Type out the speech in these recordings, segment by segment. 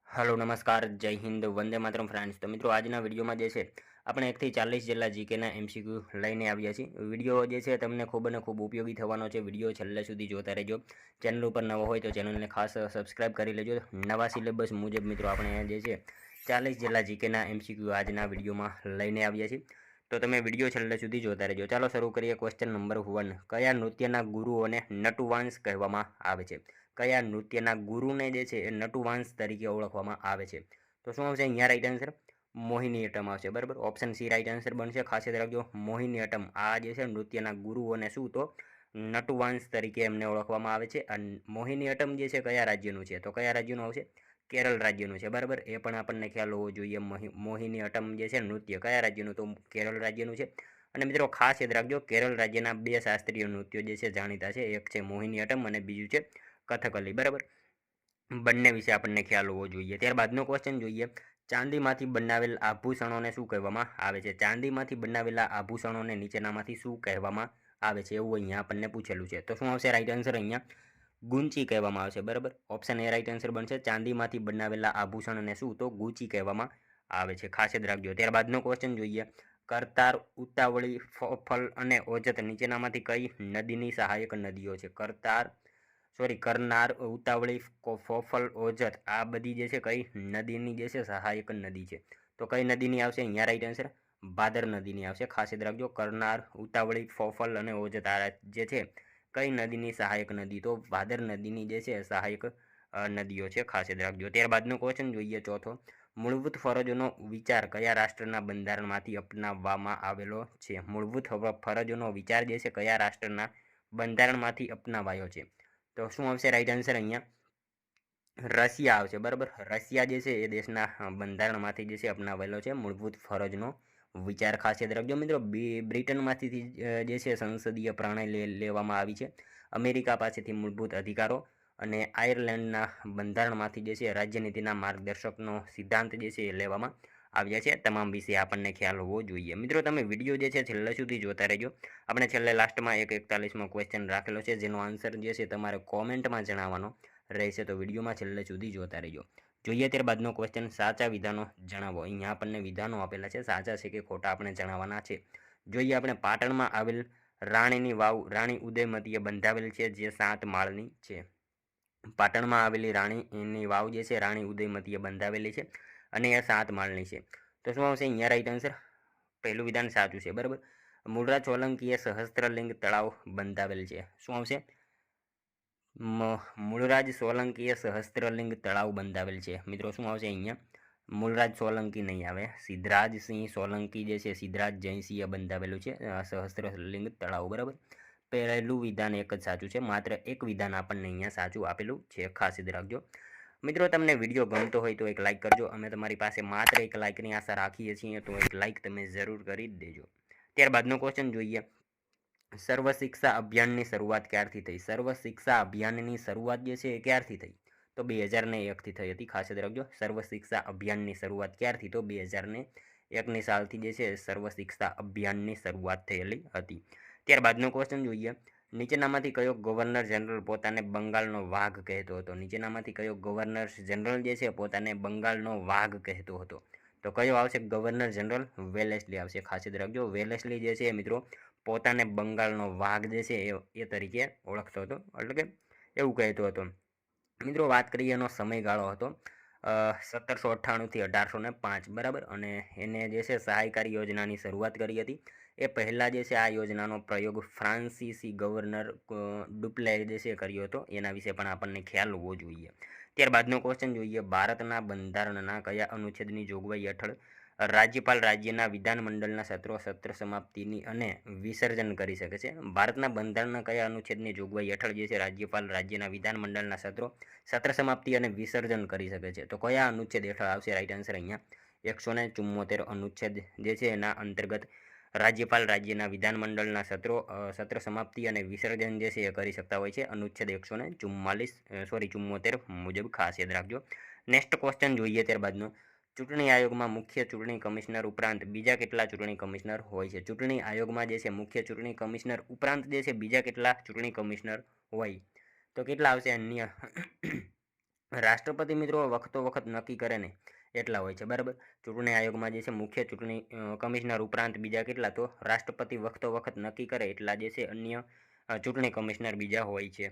Hello नमस्कार जय Hind Vande Mataram friends. तो मित्रों આજના વિડીયોમાં જે છે આપણે 1 થી 40 જેટલા જીકેના એમસીક્યુ લઈને આવ્યા છીએ। વિડીયો જે છે તમને ખૂબ અને ખૂબ ઉપયોગી થવાનો છે। વિડીયો છેલ્લે સુધી જોતા રહેજો। ચેનલ ઉપર નવો હોય તો ચેનલને ખાસ સબસ્ક્રાઇબ કરી લેજો। નવા સિલેબસ મુજબ મિત્રો આપણે જે છે 40 જેટલા જીકેના એમસીક્યુ આજના વિડીયોમાં લઈને આવ્યા છીએ। તો તમે વિડીયો છેલ્લે સુધી જોતા રહેજો। ચાલો શરૂ કરીએ। ક્વેશ્ચન નંબર 1, કયા નૃત્યના ગુરુઓને નટુવાંશ કહેવામાં આવે છે? કયા નૃત્યના ગુરુને જે છે એ નટુવાંશ તરીકે ઓળખવામાં આવે છે? તો શું આવશે અહીંયા રાઈટ આન્સર? મોહિનીઅટ્ટમ આવશે, બરાબર। ઓપ્શન સી રાઈટ આન્સર બનશે। ખાસ યાદ રાખજો, મોહિનીઅટ્ટમ આ જે છે નૃત્યના ગુરુઓને શું તો નટુવાંશ તરીકે એમને ઓળખવામાં આવે છે। અને મોહિનીઅટ્ટમ જે છે કયા રાજ્યનું છે? તો કયા રાજ્યનું આવશે? કેરળ રાજ્યનું છે, બરાબર। એ પણ આપણને ખ્યાલ હોવો જોઈએ। મોહિનીઅટ્ટમ જે છે નૃત્ય કયા રાજ્યનું? તો કેરળ રાજ્યનું છે। અને મિત્રો ખાસ યાદ રાખજો, કેરળ રાજ્યના 2 શાસ્ત્રીય નૃત્યો જે છે જાણીતા છે। એક છે મોહિનીઅટ્ટમ અને બીજું છે કથકલી, બરાબર। બંને વિશે આપણને ખ્યાલ હોવો જોઈએ। ત્યારબાદનો ક્વેશ્ચન જોઈએ, ચાંદીમાંથી બનાવેલ આભૂષણોને શું કહેવામાં આવે છે? ચાંદીમાંથી બનાવેલા આભૂષણોને નીચેનામાંથી શું કહેવામાં આવે છે? એવું અહીંયા આપણને પૂછેલું છે। તો શું આવશે રાઈટ આન્સર? અહીંયા ગુંચી કહેવામાં આવશે, બરાબર। ઓપ્શન એ રાઈટ આન્સર બનશે। ચાંદીમાંથી બનાવેલા આભૂષણને શું તો ગુંચી કહેવામાં આવે છે, ખાસ યાદ રાખજો। ત્યારબાદનો ક્વેશ્ચન જોઈએ, કરતાર, ઉતાવળી, ફોફલ અને ઓજત નીચેનામાંથી કઈ નદીની સહાયક નદીઓ છે? કરનાર, ઉતાવળી, ફોફલ, ઓજત આ બધી જે છે કઈ નદીની જે છે સહાયક નદી છે? તો કઈ નદીની આવશે અહીંયા રાઈટ આન્સર? ભાદર નદીની આવશે, ખાસ યાદ રાખજો। કરનાર, ઉતાવળી, ફોફલ અને ઓજત આ જે છે કઈ નદીની સહાયક નદી? તો ભાદર નદીની જે છે સહાયક નદીઓ છે, ખાસ યાદ રાખજો। ત્યારબાદનો ક્વેશ્ચન જોઈએ ચોથો, મૂળભૂત ફરજોનો વિચાર કયા રાષ્ટ્રના બંધારણમાંથી અપનાવવામાં આવેલો છે? મૂળભૂત ફરજોનો વિચાર જે છે કયા રાષ્ટ્રના બંધારણમાંથી અપનાવાયો છે? તો શું આવશે રાઈટ આન્સર? અહીંયા રશિયા આવશે, બરાબર। રશિયા જે છે એ દેશના બંધારણમાંથી જે છે અપનાવેલો છે મૂળભૂત ફરજનો વિચાર, ખાસ યાદ રાખજો મિત્રો। બ્રિટનમાંથી જે છે સંસદીય પ્રણાલી લેવામાં આવી છે। અમેરિકા પાસેથી મૂળભૂત અધિકારો અને આયર્લેન્ડના બંધારણમાંથી જે છે રાજ્યનીતિના માર્ગદર્શકનો સિદ્ધાંત જે છે એ લેવામાં આવ્યા છે। તમામ વિશે આપણને ખ્યાલ હોવો જોઈએ। મિત્રો તમે વિડીયો જે છે છેલ્લે સુધી જોતા રહેજો। આપણે છેલ્લે લાસ્ટમાં 41મો ક્વેશ્ચન રાખેલો છે, જેનો આન્સર જે છે તમારે કોમેન્ટમાં જણાવવાનો રહેશે। તો વિડીયોમાં છેલ્લે સુધી જોતા રહેજો। જોઈએ ત્યારબાદનો ક્વેશ્ચન, સાચા વિધાનો જણાવો। અહીંયા આપણને વિધાનો આપેલા છે, સાચા છે કે ખોટા આપણે જણાવવાના છે। જોઈએ આપણે, પાટણમાં આવેલ રાણીની વાવ રાણી ઉદયમતીએ બંધાવેલ છે, જે 7 માળની છે। પાટણમાં આવેલી રાણીની વાવ જે છે રાણી ઉદયમતીએ બંધાવેલી છે અને એ 7 માળની છે। તો શું આવશે અહીંયા રાઈટ આન્સર? પહેલું વિધાન સાચું છે, બરાબર। મૂળરાજ સોલંકીએ સહસ્ત્રલિંગ તળાવ બંધાવેલ છે। શું આવશે? મૂળરાજ સોલંકીએ સહસ્ત્રલિંગ તળાવ બંધાવેલ છે। મિત્રો શું આવશે અહીંયા? મૂળરાજ સોલંકી નહીં આવે, સિદ્ધરાજસિંહ સોલંકી જે છે સિદ્ધરાજ જયસિંહે બંધાવેલું છે સહસ્ત્રલિંગ તળાવ, બરાબર। પહેલું વિધાન એક જ સાચું છે, માત્ર એક વિધાન આપણને અહીંયા સાચું આપેલું છે, ખાસ યાદ રાખજો। મિત્રો તમને વિડીયો ગમતો હોય તો એક લાઇક કરજો। અમે તમારી પાસે માત્ર એક લાઇકની આશા રાખીએ છીએ, તો એક લાઇક તમે જરૂર કરી દેજો। ત્યારબાદનો ક્વેશ્ચન જોઈએ, સર્વ શિક્ષા અભિયાનની શરૂઆત ક્યારથી થઈ? સર્વ શિક્ષા અભિયાનની શરૂઆત જે છે એ ક્યારથી થઈ? તો 2001થી થઈ હતી, ખાસ યાદ રાખજો। સર્વ શિક્ષા અભિયાનની શરૂઆત ક્યારથી? તો 2001ની સાલથી જે છે સર્વ શિક્ષા અભિયાનની શરૂઆત થયેલી હતી। ત્યારબાદનો ક્વેશ્ચન જોઈએ, નીચેનામાંથી કયો ગવર્નર જનરલ પોતાને બંગાળનો વાઘ કહેતો હતો? નીચેનામાંથી કયો ગવર્નર જનરલ જે છે પોતાને બંગાળનો વાઘ કહેતો હતો? તો કયો આવશે ગવર્નર જનરલ? વેલેસ્લી આવશે, ખાસ યાદ રાખજો। વેલેસ્લી જે છે મિત્રો પોતાને બંગાળનો વાઘ જે છે એ તરીકે ઓળખતો હતો, એટલે કે એવું કહેતો હતો। મિત્રો વાત કરીએ એનો સમયગાળો હતો 1798થી 1805, બરાબર। અને એને જે છે સહાયકારી યોજનાની શરૂઆત કરી હતી। એ પહેલાં જે છે આ યોજનાનો પ્રયોગ ફ્રાન્સીસી ગવર્નર ડુપ્લે જે છે કર્યો હતો, એના વિશે પણ આપણને ખ્યાલ હોવો જોઈએ। ત્યારબાદનો ક્વેશ્ચન જોઈએ, ભારતના બંધારણના કયા અનુચ્છેદની જોગવાઈ હેઠળ રાજ્યપાલ રાજ્યના વિધાનમંડળના સત્ર સમાપ્તિની અને વિસર્જન કરી શકે છે? ભારતના બંધારણના કયા અનુચ્છેદની જોગવાઈ હેઠળ જે છે રાજ્યપાલ રાજ્યના વિધાનમંડળના સત્ર સમાપ્તિ અને વિસર્જન કરી શકે છે? તો કયા અનુચ્છેદ હેઠળ આવશે રાઈટ આન્સર? અહીંયા 174 અનુચ્છેદ જે છે એના અંતર્ગત રાજ્યપાલ રાજ્યના વિધાનમંડળના સત્ર સમાપ્તિ અને વિસર્જન જે છે એ કરી શકતા હોય છે, અનુચ્છેદ 174 મુજબ, ખાસ યાદ રાખજો। નેક્સ્ટ ક્વેશ્ચન જોઈએ ત્યારબાદનો, ચૂંટણી આયોગમાં મુખ્ય ચૂંટણી કમિશનર ઉપરાંત બીજા કેટલા ચૂંટણી કમિશનર હોય છે? ચૂંટણી આયોગમાં જે છે મુખ્ય ચૂંટણી કમિશનર ઉપરાંત જે છે બીજા કેટલા ચૂંટણી કમિશનર હોય? તો કેટલા આવશે? અન્ય રાષ્ટ્રપતિ મિત્રો વખતો વખત નક્કી કરે ને એટલા હોય છે, બરાબર. ચૂંટણી આયોગમાં જે છે મુખ્ય ચૂંટણી કમિશનર ઉપરાંત બીજા કેટલા, તો રાષ્ટ્રપતિ વખતો વખત નક્કી કરે એટલા જે છે અન્ય ચૂંટણી કમિશનર બીજા હોય છે.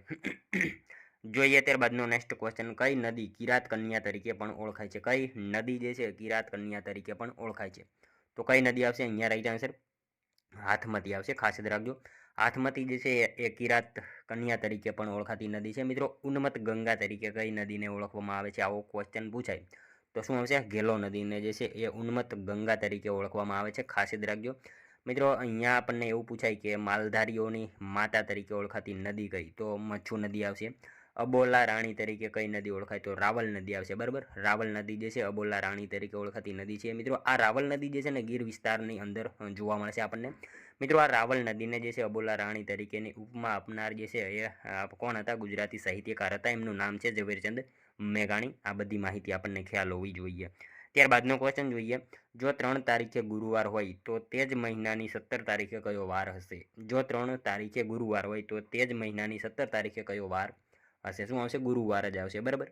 જોઈએ ત્યારબાદનો નેક્સ્ટ ક્વેશ્ચન, કઈ નદી કિરાત કન્યા તરીકે પણ ઓળખાય છે? કઈ નદી જે છે કિરાત કન્યા તરીકે પણ ઓળખાય છે? તો કઈ નદી આવશે અહીંયા? રાઈટ આન્સર હાથમતી આવશે, ખાસ યાદ રાખજો. હાથમતી જે છે એ કિરાત કન્યા તરીકે પણ ઓળખાતી નદી છે. મિત્રો ઉન્મત્ત ગંગા તરીકે કઈ નદીને ઓળખવામાં આવે છે? આવો ક્વેશ્ચન પૂછાય તો શું આવશે? ગેલો નદીને જે છે એ ઉન્મત્ત ગંગા તરીકે ઓળખવામાં આવે છે, ખાસ યાદ રાખજો. મિત્રો અહીંયા આપણને એવું પૂછાય કે માલધારીઓની માતા તરીકે ઓળખાતી નદી કઈ? તો મચ્છુ નદી આવશે. અબોલા રાણી તરીકે કઈ નદી ઓળખાય? તો રાવલ નદી આવશે, બરાબર. રાવલ નદી જે છે અબોલા રાણી તરીકે ઓળખાતી નદી છે. મિત્રો આ રાવલ નદી જે છે ને ગીર વિસ્તારની અંદર જોવા મળશે આપણને. મિત્રો આ રાવલ નદીને જે છે અબોલા રાણી તરીકેની ઉપમા આપનાર જે છે એ કોણ હતા? ગુજરાતી સાહિત્યકાર હતા, એમનું નામ છે ઝવેરચંદ મેઘાણી. આ બધી માહિતી આપણને ખ્યાલ હોવી જોઈએ. ત્યારબાદનો ક્વેશ્ચન જોઈએ, જો 3 તારીખે ગુરુવાર હોય તો તે જ મહિનાની 17 તારીખે કયો વાર હશે? જો 3 તારીખે ગુરુવાર હોય તો તે જ મહિનાની 17 તારીખે કયો વાર હશે? શું આવશે? ગુરુવાર જ આવશે, બરાબર.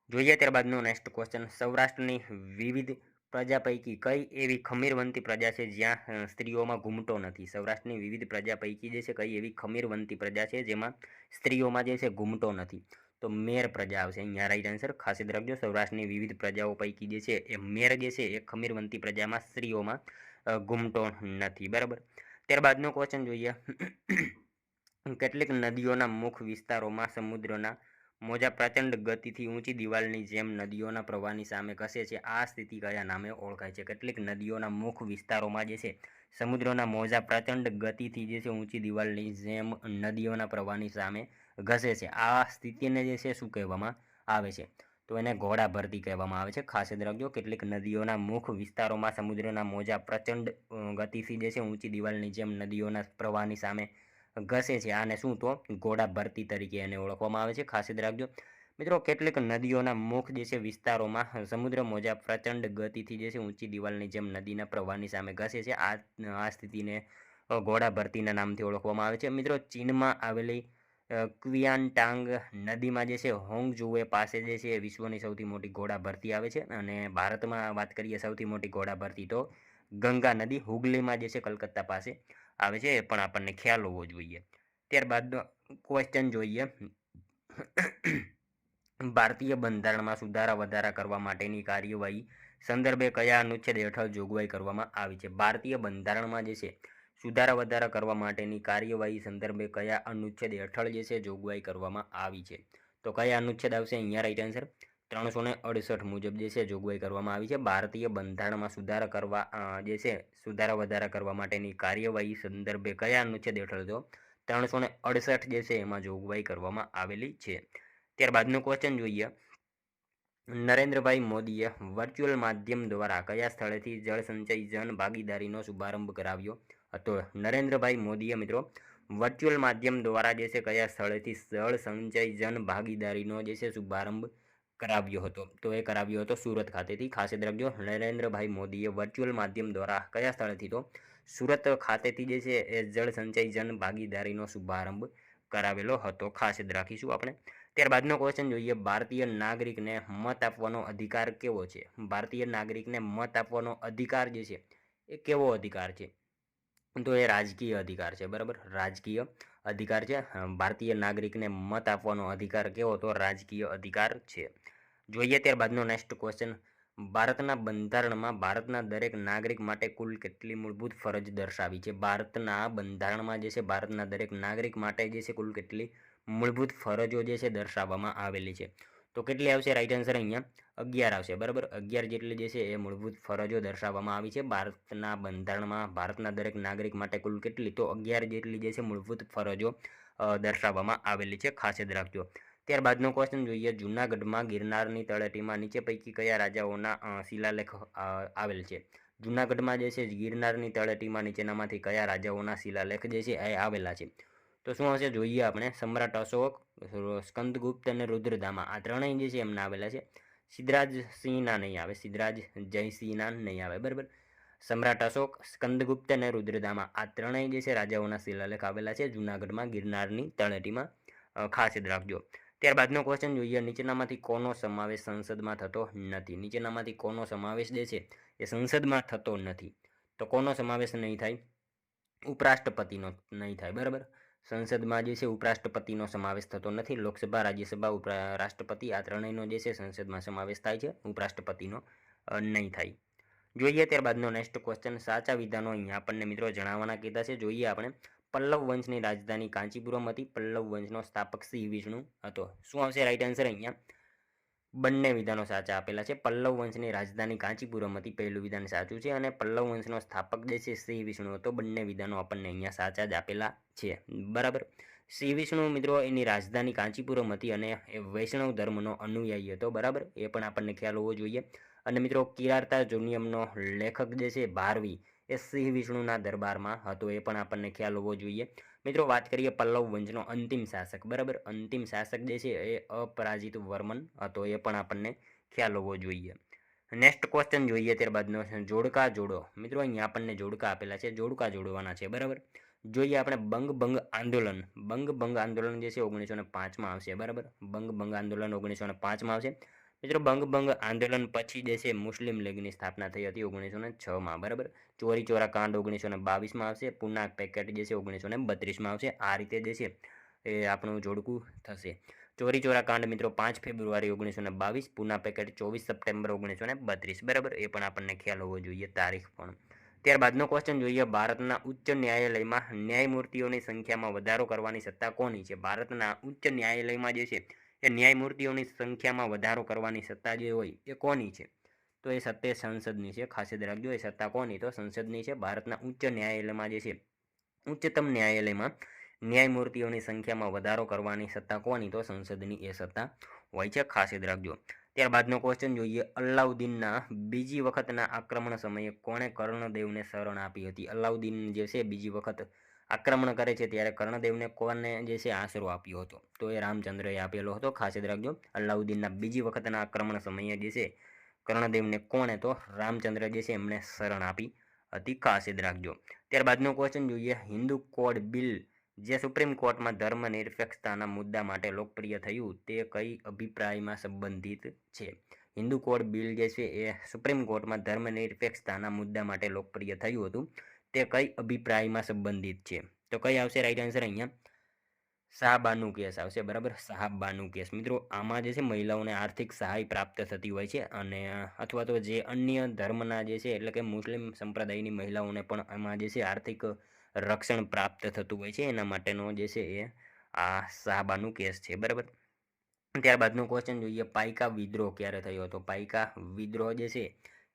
જોઈએ ત્યારબાદનો નેક્સ્ટ ક્વેશ્ચન, સૌરાષ્ટ્રની વિવિધ પ્રજા પૈકી કઈ એવી ખમીરવંતી પ્રજા છે જ્યાં સ્ત્રીઓમાં ઘૂમટો નથી? સૌરાષ્ટ્રની વિવિધ પ્રજા પૈકી જે છે કઈ એવી ખમીરવંતી પ્રજા છે જેમાં સ્ત્રીઓમાં જે છે ઘૂમટો નથી? તો મેર પ્રજા આવશે અહીંયા, રાઈટ આન્સર. ખાસ યાદ રાખજો, સૌરાષ્ટ્રની વિવિધ પ્રજાઓ પૈકી જે છે એ મેર જે છે એ ખમીરવંતી પ્રજામાં સ્ત્રીઓમાં ઘૂમટો નથી, બરાબર. ત્યારબાદનો ક્વેશ્ચન જોઈએ, કેટલીક નદીઓના મુખ વિસ્તારોમાં સમુદ્રના મોજા પ્રચંડ ગતિથી ઊંચી દિવાલની જેમ નદીઓના પ્રવાહની સામે ઘસે છે. આ સ્થિતિ કયા નામે ઓળખાય છે? કેટલીક નદીઓના મુખ વિસ્તારોમાં જે છે સમુદ્રના મોજા પ્રચંડ ગતિથી જે છે ઊંચી દિવાલની જેમ નદીઓના પ્રવાહની સામે ઘસે છે. આ સ્થિતિને જે છે શું કહેવામાં આવે છે? તો એને ઘોડા ભરતી કહેવામાં આવે છે, ખાસ યાદ રાખજો. કેટલીક નદીઓના મુખ વિસ્તારોમાં સમુદ્રના મોજા પ્રચંડ ગતિથી જે છે ઊંચી દિવાલની જેમ નદીઓના પ્રવાહની સામે ઘસે છે. આને શું? તો ઘોડા ભરતી તરીકે એને ઓળખવામાં આવે છે, ખાસ યાદ રાખજો. મિત્રો કેટલીક નદીઓના મુખ જે છે વિસ્તારોમાં સમુદ્ર મોજા પ્રચંડ ગતિથી જે છે ઊંચી દિવાલની જેમ નદીના પ્રવાહની સામે ઘસે છે. આ સ્થિતિને ઘોડા ભરતીના નામથી ઓળખવામાં આવે છે. મિત્રો ચીનમાં આવેલી ક્વિયાન્ટાંગ નદીમાં જે છે હોંગજુએ પાસે જે છે વિશ્વની સૌથી મોટી ઘોડા ભરતી આવે છે. અને ભારતમાં વાત કરીએ સૌથી મોટી ઘોડા ભરતી તો ગંગા નદી હુગલીમાં જે છે કલકત્તા પાસે આવે છે, એ પણ આપણને ખ્યાલ હોવો જોઈએ. ત્યારબાદ ક્વેશ્ચન જોઈએ, ભારતીય બંધારણમાં સુધારા વધારા કરવા માટેની કાર્યવાહી સંદર્ભે કયા અનુચ્છેદ હેઠળ જોગવાઈ કરવામાં આવી છે? ભારતીય બંધારણમાં જે છે સુધારા વધારા કરવા માટેની કાર્યવાહી સંદર્ભે કયા અનુચ્છેદ હેઠળ જે છે જોગવાઈ કરવામાં આવી છે? તો કયા અનુચ્છેદ આવશે અહીંયા? રાઈટ આન્સર 368 મુજબ જે છે જોગવાઈ કરવામાં આવી છે. ભારતીય બંધારણમાં સુધારા કરવા જે છે સુધારા વધારા કરવા માટેની કાર્યવાહી સંદર્ભે કયા અનુચ્છેદ હેઠળ? તો 368 જે છે એમાં જોગવાઈ કરવામાં આવેલી છે. ત્યારબાદનો ક્વેશ્ચન જોઈએ, નરેન્દ્રભાઈ મોદીએ વર્ચ્યુઅલ માધ્યમ દ્વારા કયા સ્થળેથી જળ સંચય જન ભાગીદારીનો શુભારંભ કરાવ્યો હતો? નરેન્દ્રભાઈ મોદીએ મિત્રો વર્ચ્યુઅલ માધ્યમ દ્વારા જે છે કયા સ્થળેથી જળ સંચય જન ભાગીદારીનો જે છે શુભારંભ કરાવ્યો હતો? તો એ કરાવ્યો હતો સુરત ખાતેથી, ખાસ યાદ રાખજો. નરેન્દ્રભાઈ મોદીએ વર્ચ્યુઅલ માધ્યમ દ્વારા કયા સ્થળેથી? તો સુરત ખાતેથી જે છે એ જળ સંચય જન ભાગીદારીનો શુભારંભ કરાવેલો હતો, ખાસ યાદ રાખીશું આપણે. ત્યારબાદનો ક્વેશ્ચન જોઈએ, ભારતીય નાગરિકને મત આપવાનો અધિકાર કેવો છે? ભારતીય નાગરિકને મત આપવાનો અધિકાર જે છે એ કેવો અધિકાર છે? તો એ રાજકીય અધિકાર છે, બરાબર. રાજકીય અધિકાર છે. ભારતીય નાગરિકને મત આપવાનો અધિકાર કેવો? તો રાજકીય અધિકાર છે. જોઈએ ત્યારબાદનો નેક્સ્ટ ક્વેશ્ચન, ભારતના બંધારણમાં ભારતના દરેક નાગરિક માટે કુલ કેટલી મૂળભૂત ફરજ દર્શાવી છે? ભારતના બંધારણમાં જે છે ભારતના દરેક નાગરિક માટે જે છે કુલ કેટલી મૂળભૂત ફરજો જે છે દર્શાવવામાં આવેલી છે? તો કેટલી આવશે? રાઈટ આન્સર અહીંયા 11 આવશે, બરાબર. 11 જેટલી જે છે એ મૂળભૂત ફરજો દર્શાવવામાં આવી છે ભારતના બંધારણમાં. ભારતના દરેક નાગરિક માટે કુલ કેટલી? તો 11 જેટલી જે છે મૂળભૂત ફરજો દર્શાવવામાં આવેલી છે, ખાસ યાદ રાખજો. ત્યારબાદનો ક્વેશ્ચન જોઈએ, જૂનાગઢમાં ગિરનારની તળેટીમાં નીચે પૈકી કયા રાજાઓના શિલાલેખ આવેલ છે? જૂનાગઢમાં જે છે ગિરનારની તળેટીમાં નીચેનામાંથી કયા રાજાઓના શિલાલેખ જે છે એ આવેલા છે? તો શું હશે? જોઈએ આપણે. સમ્રાટ અશોક, સ્કંદગુપ્ત અને રુદ્રદામા, આ ત્રણેય જે છે એમના આવેલા છે. સિદ્ધરાજ સિંહના નહીં આવે, સિદ્ધરાજ જયસિંહના નહીં આવે, બરાબર. સમ્રાટ અશોક, સ્કંદગુપ્ત અને રુદ્રદામા, આ ત્રણેય જે છે રાજાઓના શિલાલેખ આવેલા છે જૂનાગઢમાં ગિરનારની તળેટીમાં, ખાસ યાદ રાખજો. ત્યારબાદનો ક્વેશ્ચન જોઈએ, નીચેનામાંથી કોનો સમાવેશ સંસદમાં થતો નથી? નીચેનામાંથી કોનો સમાવેશ જે છે એ સંસદમાં થતો નથી? તો કોનો સમાવેશ નહીં થાય? ઉપરાષ્ટ્રપતિનો નહીં થાય, બરાબર. સંસદમાં જે છે ઉપરાષ્ટ્રપતિનો સમાવેશ થતો નથી. લોકસભા, રાજ્યસભા, રાષ્ટ્રપતિ આ ત્રણેયનો જે છે સંસદમાં સમાવેશ થાય છે, ઉપરાષ્ટ્રપતિનો નહીં થાય. જોઈએ ત્યારબાદનો નેક્સ્ટ ક્વેશ્ચન, સાચા વિધાનો અહીંયા આપણને મિત્રો જણાવવાના કીધા છે. જોઈએ આપણે, પલ્લવ વંશની રાજધાની કાંચીપુરમ હતી. પલ્લવ વંશનો સ્થાપક શ્રી વિષ્ણુ હતો. શું આવશે રાઈટ આન્સર અહીંયા? બંને વિધાનો સાચા આપેલા છે. પલ્લવ વંશની રાજધાની કાંચીપુરમ હતી, પહેલું વિધાન સાચું છે, અને પલ્લવ વંશનો સ્થાપક જે છે શ્રી વિષ્ણુ હતો. બંને વિધાનો આપણને અહીંયા સાચા જ આપેલા છે, બરાબર. શ્રી વિષ્ણુ મિત્રો એની રાજધાની કાંચીપુરમ હતી અને એ વૈષ્ણવ ધર્મનો અનુયાયી હતો, બરાબર. એ પણ આપણને ખ્યાલ હોવો જોઈએ. અને મિત્રો કિરાતા જોનિયમનો લેખક જે છે ભારવી એ શ્રી વિષ્ણુના દરબારમાં હતો, એ પણ આપણને ખ્યાલ હોવો જોઈએ. મિત્રો વાત કરીએ પલ્લવ વંશનો અંતિમ શાસક, બરાબર. અંતિમ શાસક જે છે એ અપરાજિત વર્મન હતો, એ પણ આપણને ખ્યાલ હોવો જોઈએ. નેક્સ્ટ ક્વેશ્ચન જોઈએ ત્યારબાદનો, જોડકા જોડો. મિત્રો અહીંયા આપણને જોડકા આપેલા છે, જોડકા જોડવાના છે, બરાબર. જોઈએ આપણે, બંગ ભંગ આંદોલન જે છે 1905માં આવશે, બરાબર. બંગ આંદોલન 1905માં આવશે. મિત્રો બંગ આંદોલન પછી જે છે મુસ્લિમ લીગની સ્થાપના થઈ હતી 1906માં, બરાબર. ચોરી ચોરા કાંડ 1922માં આવશે. પુના પેકેટ જે છે 1932માં આવશે. આ રીતે જે છે એ આપણું જોડકું થશે. ચોરી ચોરા કાંડ મિત્રો 5 ફેબ્રુઆરી 1922, પુના પેકેટ 24 સપ્ટેમ્બર 1932, બરાબર. એ પણ આપણને ખ્યાલ હોવો જોઈએ, તારીખ પણ. ત્યારબાદનો ક્વેશ્ચન જોઈએ, ભારતના ઉચ્ચ ન્યાયાલયમાં ન્યાયમૂર્તિઓની સંખ્યામાં વધારો કરવાની સત્તા કોની છે? ભારતના ઉચ્ચ ન્યાયાલયમાં જે છે એ ન્યાયમૂર્તિઓની સંખ્યામાં વધારો કરવાની સત્તા જે હોય એ કોની છે? તો એ સત્તા સંસદની છે, ખાસ યાદ રાખજો. એ સત્તા કોની? તો સંસદની છે. ભારતના ઉચ્ચ ન્યાયાલયમાં જે છે, ઉચ્ચતમ ન્યાયાલયમાં ન્યાયમૂર્તિઓની સંખ્યામાં વધારો કરવાની સત્તા કોની? તો સંસદની એ સત્તા હોય છે, ખાસ યાદ રાખજો. ત્યારબાદનો ક્વેશ્ચન જોઈએ, અલાઉદ્દીનના બીજી વખતના આક્રમણ સમયે કોણે કર્ણદેવને શરણ આપી હતી? અલાઉદ્દીન જે છે બીજી વખત આક્રમણ કરે છે ત્યારે કર્ણદેવને કોને જે છે આશરો આપ્યો હતો? તો એ રામચંદ્રએ આપેલો હતો, ખાસ યાદ રાખજો. અલાઉદ્દીનના બીજી વખતના આક્રમણ સમયે જે છે કર્ણદેવને કોણે? તો રામચંદ્ર જે છે એમને શરણ આપી હતી, ખાસ યાદ રાખજો. ત્યારબાદનો ક્વેશ્ચન જોઈએ, હિન્દુ કોડ બિલ જે સુપ્રીમ કોર્ટમાં ધર્મનિરપેક્ષતાના મુદ્દા માટે લોકપ્રિય થયું તે કઈ અભિપ્રાયમાં સંબંધિત છે? હિન્દુ કોડ બિલ જે છે એ સુપ્રીમ કોર્ટમાં ધર્મનિરપેક્ષતાના મુદ્દા માટે લોકપ્રિય થયું હતું, તે કઈ અભિપ્રાયમાં સંબંધિત છે? તો કઈ આવશે રાઈટ આન્સર અહીંયા? શાહબાનુ કેસ આવશે, બરાબર. શાહબાનુ કેસ. મિત્રો આમાં જે છે મહિલાઓને આર્થિક સહાય પ્રાપ્ત થતી હોય છે, અને અથવા તો જે અન્ય ધર્મના જે છે એટલે કે મુસ્લિમ સંપ્રદાયની મહિલાઓને પણ આમાં જે છે આર્થિક રક્ષણ પ્રાપ્ત થતું હોય છે, એના માટેનો જે છે એ આ શાહબાનુ કેસ છે, બરાબર. ત્યારબાદનો ક્વેશ્ચન જોઈએ, પાઈકા વિદ્રોહ ક્યારે થયો હતો? પાઈકા વિદ્રોહ જે છે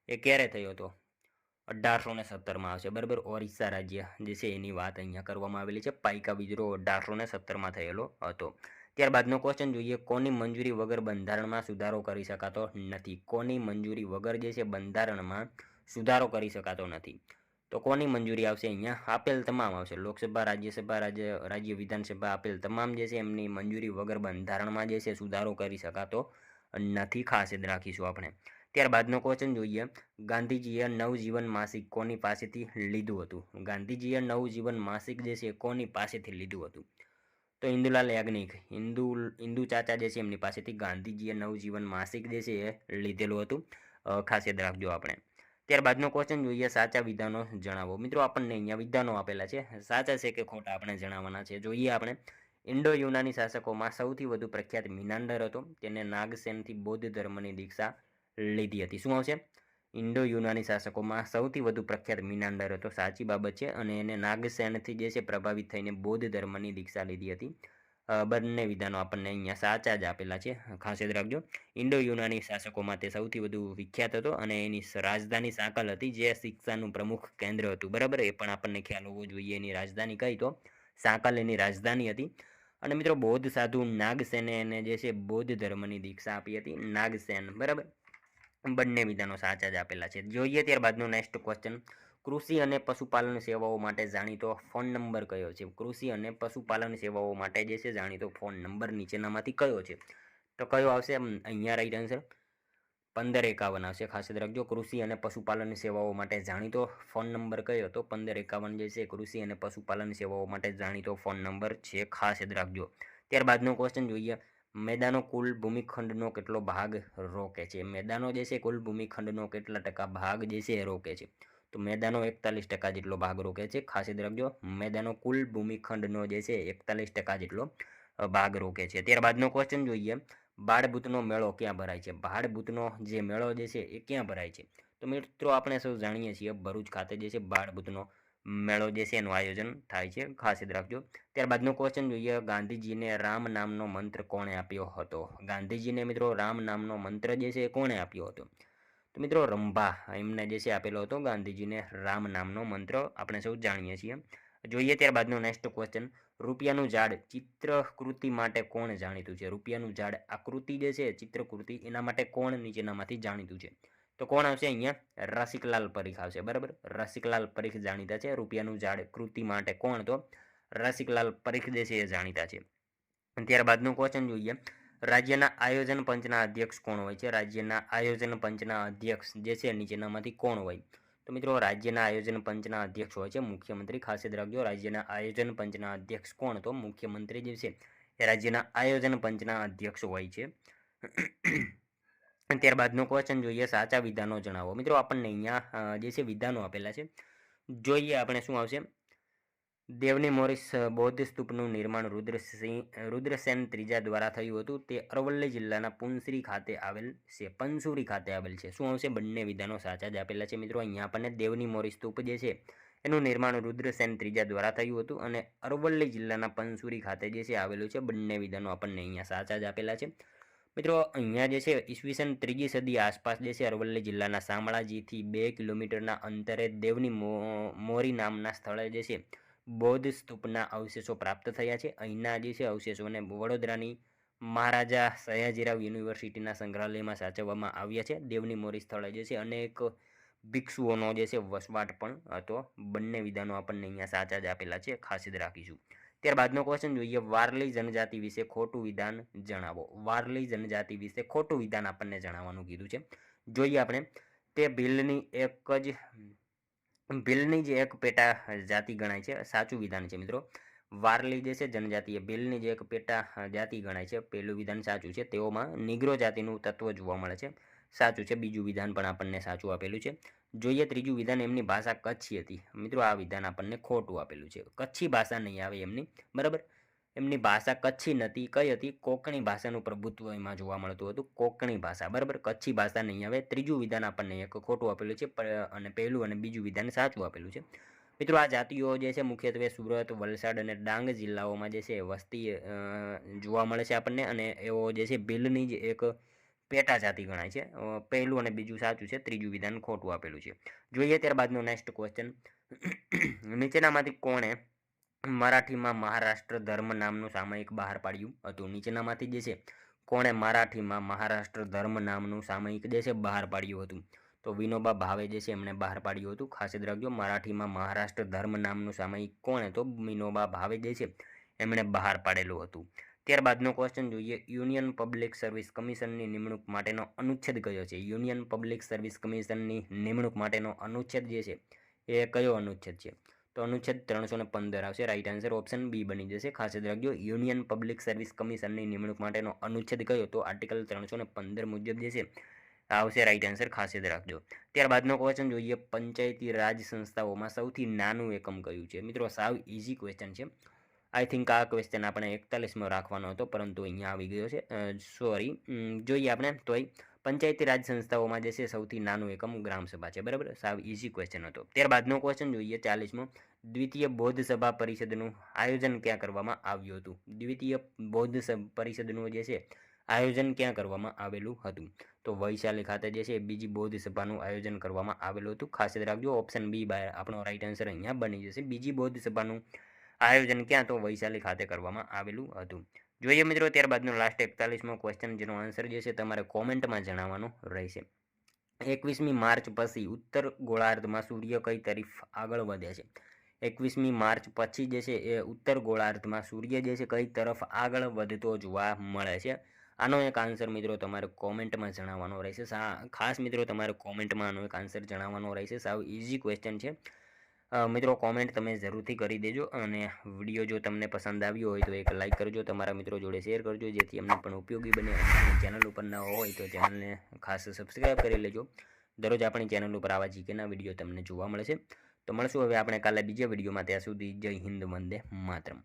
એ ક્યારે થયો હતો? 1817માં આવશે, બરાબર. ઓરિસ્સા રાજ્ય જે છે એની વાત અહીંયા કરવામાં આવેલી છે. પાઈકા વિદ્રોહ 1817માં થયેલો હતો. ત્યારબાદનો ક્વેશ્ચન જોઈએ, કોની મંજૂરી વગર બંધારણમાં સુધારો કરી શકાતો નથી? કોની મંજૂરી વગર જે છે બંધારણમાં સુધારો કરી શકાતો નથી? તો કોની મંજૂરી આવશે અહીંયા? આપેલ તમામ આવશે. લોકસભા, રાજ્યસભા, રાજ્ય વિધાનસભા આપેલ તમામ જે છે એમની મંજૂરી વગર બંધારણમાં જે છે સુધારો કરી શકાતો નથી, ખાસ યાદ રાખીશું આપણે. ત્યારબાદનો ક્વેશ્ચન જોઈએ, ગાંધીજીએ નવજીવન માસિક કોની પાસેથી લીધું હતું? ગાંધીજીએ નવજીવન માસિક જે છે કોની પાસેથી લીધું હતું? તો ઇન્દુલાલ યાજ્ઞિક, ઇન્દુ ચાચા જે છે એમની પાસેથી ગાંધીજીએ નવજીવન માસિક જે છે એ લીધેલું હતું, ખાસ યાદ રાખજો આપણે. ત્યારબાદનો ક્વેશ્ચન જોઈએ, સાચા વિધાનો જણાવો. મિત્રો આપણને અહીંયા વિધાનો આપેલા છે, સાચા છે કે ખોટા આપણે જણાવવાના છે. જોઈએ આપણે, ઇન્ડો યુનાની શાસકોમાં સૌથી વધુ પ્રખ્યાત મિનાન્ડર હતો, તેને નાગસેનથી બૌદ્ધ ધર્મની દીક્ષા લીધી હતી. શું આવશે? ઇન્ડો યુનાની શાસકોમાં સૌથી વધુ પ્રખ્યાત મિનાન્ડર હતો, સાચી બાબત છે, અને એને નાગસેનથી જે છે પ્રભાવિત થઈને બૌદ્ધ ધર્મની દીક્ષા લીધી હતી. બંને વિધાનો આપણને અહીંયા સાચા જ આપેલા છે, ખાસ યાદ રાખજો. ઇન્ડો યુનાની શાસકોમાં તે સૌથી વધુ વિખ્યાત હતો, અને એની રાજધાની સાકલ હતી, જે શિક્ષાનું પ્રમુખ કેન્દ્ર હતું, બરાબર. એ પણ આપણને ખ્યાલ હોવો જોઈએ. એની રાજધાની કઈ? તો સાકલ એની રાજધાની હતી. અને મિત્રો બૌદ્ધ સાધુ નાગસેને એને જે છે બૌદ્ધ ધર્મની દીક્ષા આપી હતી, નાગસેન, બરાબર. બંને વિધાનો સાચા જ આપેલા છે. જોઈએ ત્યારબાદનો નેક્સ્ટ ક્વેશ્ચન, કૃષિ અને પશુપાલન સેવાઓ માટે જાણીતો ફોન નંબર કયો છે? કૃષિ અને પશુપાલન સેવાઓ માટે જે છે જાણીતો ફોન નંબર નીચેનામાંથી કયો છે? તો કયો આવશે અહીંયા રાઈટ આન્સર? 1551 આવશે, ખાસ યાદ રાખજો. કૃષિ અને પશુપાલન સેવાઓ માટે જાણીતો ફોન નંબર કયો? તો 1551 જે છે કૃષિ અને પશુપાલન સેવાઓ માટે જાણીતો ફોન નંબર છે, ખાસ યાદ રાખજો. ત્યારબાદનો ક્વેશ્ચન જોઈએ, મેદાનો કુલ ભૂમિખંડનો કેટલો ભાગ રોકે છે? મેદાનો જે છે કુલ ભૂમિખંડનો કેટલા ટકા ભાગ જે છે એ રોકે છે? તો મેદાનો 41% જેટલો ભાગ રોકે છે. ખાસ યાદ રાખજો, મેદાનો કુલ ભૂમિખંડનો જે છે 41% જેટલો ભાગ રોકે છે. ત્યારબાદનો ક્વેશ્ચન જોઈએ, બાળભૂતનો મેળો ક્યાં ભરાય છે? બાળભૂતનો જે મેળો જે છે એ ક્યાં ભરાય છે? તો મિત્રો આપણે સૌ જાણીએ છીએ ભરૂચ ખાતે જે છે બાળભૂતનો મેળો જે છે એનું આયોજન થાય છે. ખાસ યાદ રાખજો. ત્યારબાદનો ક્વેશ્ચન જોઈએ, ગાંધીજીને રામ નામનો મંત્ર કોણે આપ્યો હતો? ગાંધીજીને મિત્રો રામ નામનો મંત્ર જે છે એ કોણે આપ્યો હતો? તો મિત્રો રંભા એમને જે છે આપેલો હતો ગાંધીજીને રામ નામનો મંત્ર, આપણે સૌ જાણીએ છીએ. જોઈએ ત્યારબાદનો નેક્સ્ટ ક્વેશ્ચન, રૂપિયાનું ઝાડ ચિત્રકૃતિ માટે કોણ જાણીતું છે? રૂપિયાનું ઝાડ આકૃતિ જે છે ચિત્રકૃતિ એના માટે કોણ નીચેનામાંથી જાણીતું છે? તો કોણ આવશે અહીંયા? રસિકલાલ પરીખ આવશે. બરાબર, રસિકલાલ પરીખ જાણીતા છે રૂપિયાનું ઝાડ કૃતિ માટે. કોણ? તો રસિકલાલ પરીખ જે છે એ જાણીતા છે. ત્યારબાદનું ક્વેશ્ચન જોઈએ, રાજ્યના આયોજન પંચના અધ્યક્ષ કોણ હોય છે? રાજ્યના આયોજન પંચના અધ્યક્ષ જે છે નીચેનામાંથી કોણ હોય? તો મિત્રો રાજ્યના આયોજન પંચના અધ્યક્ષ હોય છે મુખ્યમંત્રી. ખાસ યાદ રાખજો, રાજ્યના આયોજન પંચના અધ્યક્ષ કોણ? તો મુખ્યમંત્રી જે છે એ રાજ્યના આયોજન પંચના અધ્યક્ષ હોય છે. ત્યારબાદનો ક્વેશ્ચન જોઈએ, સાચા વિધાનો જણાવો. મિત્રો આપણને અહીંયા જે છે વિધાનો આપેલા છે, જોઈએ આપણે શું આવશે. દેવની મોરીસ બૌદ્ધ સ્તૂપનું નિર્માણ રુદ્રસેન ત્રીજા દ્વારા થયું હતું. તે અરવલ્લી જિલ્લાના પુનસરી ખાતે આવેલ છે, પનસુરી ખાતે આવેલ છે. શું આવશે? બંને વિધાનો સાચા જ આપેલા છે મિત્રો. અહીંયા આપણને દેવની મોરી સ્તૂપ જે છે એનું નિર્માણ રુદ્રસેન ત્રીજા દ્વારા થયું હતું અને અરવલ્લી જિલ્લાના પનસુરી ખાતે જે છે આવેલું છે. બંને વિધાનો આપણને અહીંયા સાચા જ આપેલા છે મિત્રો. અહીંયા જે છે ઈસવીસન 3જી સદી આસપાસ જે છે અરવલ્લી જિલ્લાના શામળાજીથી 2 કિલોમીટરના અંતરે દેવની મોરી નામના સ્થળે જે છે બૌદ્ધ સ્તૂપના અવશેષો પ્રાપ્ત થયા છે. અહીંના જે છે અવશેષોને વડોદરાની મહારાજા સયાજીરાવ યુનિવર્સિટીના સંગ્રહાલયમાં સાચવવામાં આવ્યા છે. દેવની મોરી સ્થળે જે છે અનેક ભિક્ષુઓનો જે છે વસવાટ પણ હતો. બંને વિધાનો આપણને અહીંયા સાચા જ આપેલા છે, ખાસ યાદ રાખીશું. ત્યારબાદનો ક્વેશ્ચન જોઈએ, વારલી જનજાતિ વિશે ખોટું વિધાન જણાવો. વારલી જનજાતિ વિશે ખોટું વિધાન આપણને જણાવવાનું કીધું છે. જોઈએ આપણે, તે ભીલની જ એક પેટા જાતિ ગણાય છે. સાચું વિધાન છે મિત્રો. વારલી જે છે જનજાતિ એ ભીલની જે એક પેટા જાતિ ગણાય છે. પહેલું વિધાન સાચું છે. તેઓમાં નિગ્રો જાતિનું તત્વ જોવા મળે છે. સાચું છે. બીજું વિધાન પણ આપણને સાચું આપેલું છે. જોઈએ ત્રીજું વિધાન, એમની ભાષા કચ્છી હતી. મિત્રો આ વિધાન આપણને ખોટું આપેલું છે. કચ્છી ભાષા નહીં આવે એમની. બરાબર, એમની ભાષા કચ્છી નથી. કઈ હતી? કોંકણી ભાષાનું પ્રભુત્વ એમાં જોવા મળતું હતું. કોંકણી ભાષા. બરાબર, કચ્છી ભાષા નહીં આવે. ત્રીજું વિધાન આપણને એક ખોટું આપેલું છે અને પહેલું અને બીજું વિધાન સાચું આપેલું છે. મિત્રો આ જાતિઓ જે છે મુખ્યત્વે સુરત, વલસાડ અને ડાંગ જિલ્લાઓમાં જે છે વસ્તી જોવા મળે છે આપણને, અને એઓ જે છે ભીલની જ એક પેટા જાતિ ગણાય છે. પહેલું અને બીજું સાચું છે, ત્રીજું વિધાન ખોટું આપેલું છે. જોઈએ ત્યારબાદનો નેક્સ્ટ ક્વેશ્ચન, નીચેનામાંથી કોણે મરાઠીમાં મહારાષ્ટ્ર ધર્મ નામનું સામયિક બહાર પાડ્યું હતું? નીચેનામાંથી જે છે કોણે મરાઠીમાં મહારાષ્ટ્ર ધર્મ નામનું સામયિક જે છે બહાર પાડ્યું હતું? તો વિનોબા ભાવે જે છે એમણે બહાર પાડ્યું હતું. ખાસ યાદ રાખજો, મરાઠીમાં મહારાષ્ટ્ર ધર્મ નામનું સામયિક કોણે? તો વિનોબા ભાવે જે છે એમણે બહાર પાડેલું હતું. ત્યારબાદનો ક્વેશ્ચન જોઈએ, યુનિયન પબ્લિક સર્વિસ કમિશનની નિમણૂક માટેનો અનુચ્છેદ કયો છે? યુનિયન પબ્લિક સર્વિસ કમિશનની નિમણૂક માટેનો અનુચ્છેદ જે છે એ કયો અનુચ્છેદ છે? તો અનુચ્છેદ 315 આવશે. રાઈટ આન્સર ઓપ્શન બી બની જશે. ખાસ યાદ રાખજો, યુનિયન પબ્લિક સર્વિસ કમિશનની નિમણૂક માટેનો અનુચ્છેદ કયો? તો આર્ટિકલ 315 મુજબ જે છે આવશે રાઈટ આન્સર. ખાસ યાદ રાખજો. ત્યારબાદનો ક્વેશ્ચન જોઈએ, પંચાયતી રાજ સંસ્થાઓમાં સૌથી નાનું એકમ કયું છે? મિત્રો સાવ ઇઝી ક્વેશ્ચન છે. આઈ થિંક આ ક્વેશ્ચન આપણે 41માં રાખવાનો હતો, પરંતુ અહીંયા આવી ગયો છે. સોરી. જોઈએ આપણે તોય પંચાયતી રાજ સંસ્થાઓમાં જે છે સૌથી નાનું એકમ ગ્રામસભા છે. બરાબર, સાવ ઇઝી ક્વેશ્ચન હતો. ત્યારબાદનો ક્વેશ્ચન જોઈએ 40મો, દ્વિતીય બૌદ્ધ સભા પરિષદનું આયોજન ક્યાં કરવામાં આવ્યું હતું? દ્વિતીય બૌદ્ધ પરિષદનું જે છે આયોજન ક્યાં કરવામાં આવેલું હતું? તો વૈશાલી ખાતે જે છે બીજી બૌદ્ધ સભાનું આયોજન કરવામાં આવેલું હતું. ખાસ યાદ રાખજો, ઓપ્શન બી આપણો રાઈટ આન્સર અહીંયા બની જશે. બીજી બૌદ્ધ સભાનું આયોજન ક્યાં? તો વૈશાલી ખાતે કરવામાં આવેલું હતું. જોઈએ મિત્રો ત્યારબાદનો લાસ્ટ 41મો ક્વેશ્ચન, જેનો આન્સર જે છે તમારે કોમેન્ટમાં જણાવવાનો રહેશે. 21મી માર્ચ પછી ઉત્તર ગોળાર્ધમાં સૂર્ય કઈ તરફ આગળ વધે છે? 21મી માર્ચ પછી જે છે એ ઉત્તર ગોળાર્ધમાં સૂર્ય જે છે કઈ તરફ આગળ વધતો જોવા મળે છે? આનો એક આન્સર મિત્રો તમારે કોમેન્ટમાં જણાવવાનો રહેશે. ખાસ મિત્રો તમારે કોમેન્ટમાં આનો એક આન્સર જણાવવાનો રહેશે. સાવ ઇઝી ક્વેશ્ચન છે. મિત્રો કોમેન્ટ તમે જરૂરથી કરી દેજો અને વિડીયો જો તમને પસંદ આવ્યો હોય તો એક લાઇક કરજો, તમારા મિત્રો જોડે શેર કરજો, જેથી અમને પણ ઉપયોગી બને. અને ચેનલ ઉપર ન હોય તો ચેનલને ખાસ સબસ્ક્રાઈબ કરી લેજો. દરરોજ આપણી ચેનલ ઉપર આવા જીકેના વિડીયો તમને જોવા મળે છે. તો મળશું હવે આપણે કાલે બીજા વિડીયોમાં. ત્યાં સુધી જય હિન્દ, વંદે માતરમ.